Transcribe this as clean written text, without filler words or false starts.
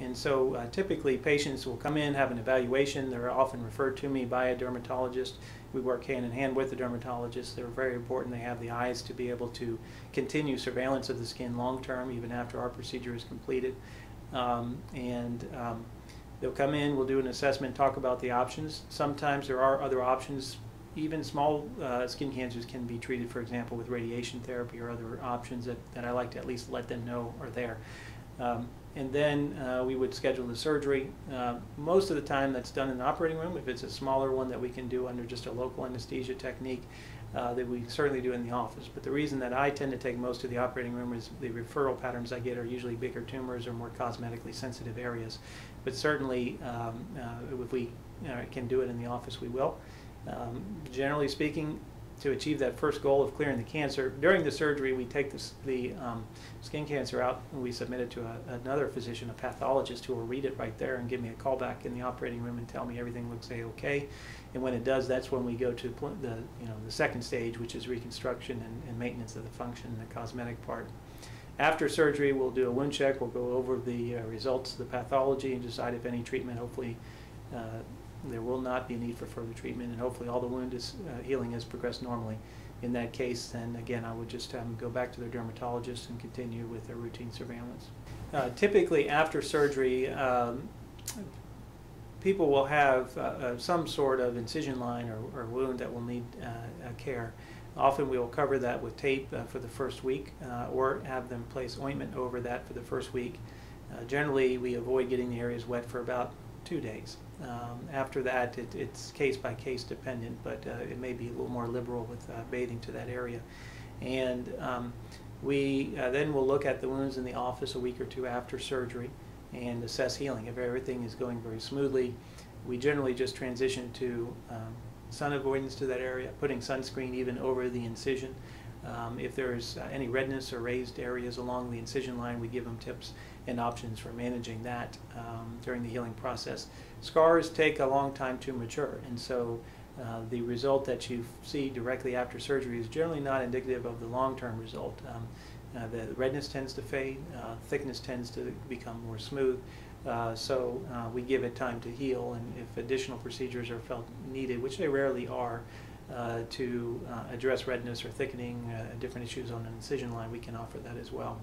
And so typically patients will come in, have an evaluation. They're often referred to me by a dermatologist. We work hand in hand with the dermatologist. They're very important. They have the eyes to be able to continue surveillance of the skin long term, even after our procedure is completed. They'll come in, we'll do an assessment, talk about the options. Sometimes there are other options. Even small skin cancers can be treated, for example, with radiation therapy or other options that I like to at least let them know are there. And then we would schedule the surgery. Most of the time that's done in the operating room. If it's a smaller one that we can do under just a local anesthesia technique, that we certainly do in the office. But the reason that I tend to take most of the operating room is the referral patterns I get are usually bigger tumors or more cosmetically sensitive areas. But certainly if we can do it in the office, we will. Generally speaking, to achieve that first goal of clearing the cancer, during the surgery we take the skin cancer out and we submit it to another physician, a pathologist, who will read it right there and give me a call back in the operating room and tell me everything looks okay. And when it does, that's when we go to the second stage, which is reconstruction and maintenance of the function and the cosmetic part. After surgery, we'll do a wound check. We'll go over the results of the pathology and decide if any treatment. Hopefully there will not be a need for further treatment, and hopefully all the wound healing has progressed normally. In that case, then again, I would just have them go back to their dermatologist and continue with their routine surveillance. Typically after surgery, people will have some sort of incision line or wound that will need care. Often we will cover that with tape for the first week or have them place ointment over that for the first week. Generally, we avoid getting the areas wet for about 2 days. After that, it's case by case dependent, but it may be a little more liberal with bathing to that area. And we then will look at the wounds in the office a week or two after surgery and assess healing. If everything is going very smoothly, we generally just transition to sun avoidance to that area, putting sunscreen even over the incision. If there's any redness or raised areas along the incision line, we give them tips and options for managing that during the healing process. Scars take a long time to mature, and so the result that you see directly after surgery is generally not indicative of the long-term result. The redness tends to fade, thickness tends to become more smooth, so we give it time to heal, and if additional procedures are felt needed, which they rarely are, to address redness or thickening, different issues on an incision line, we can offer that as well.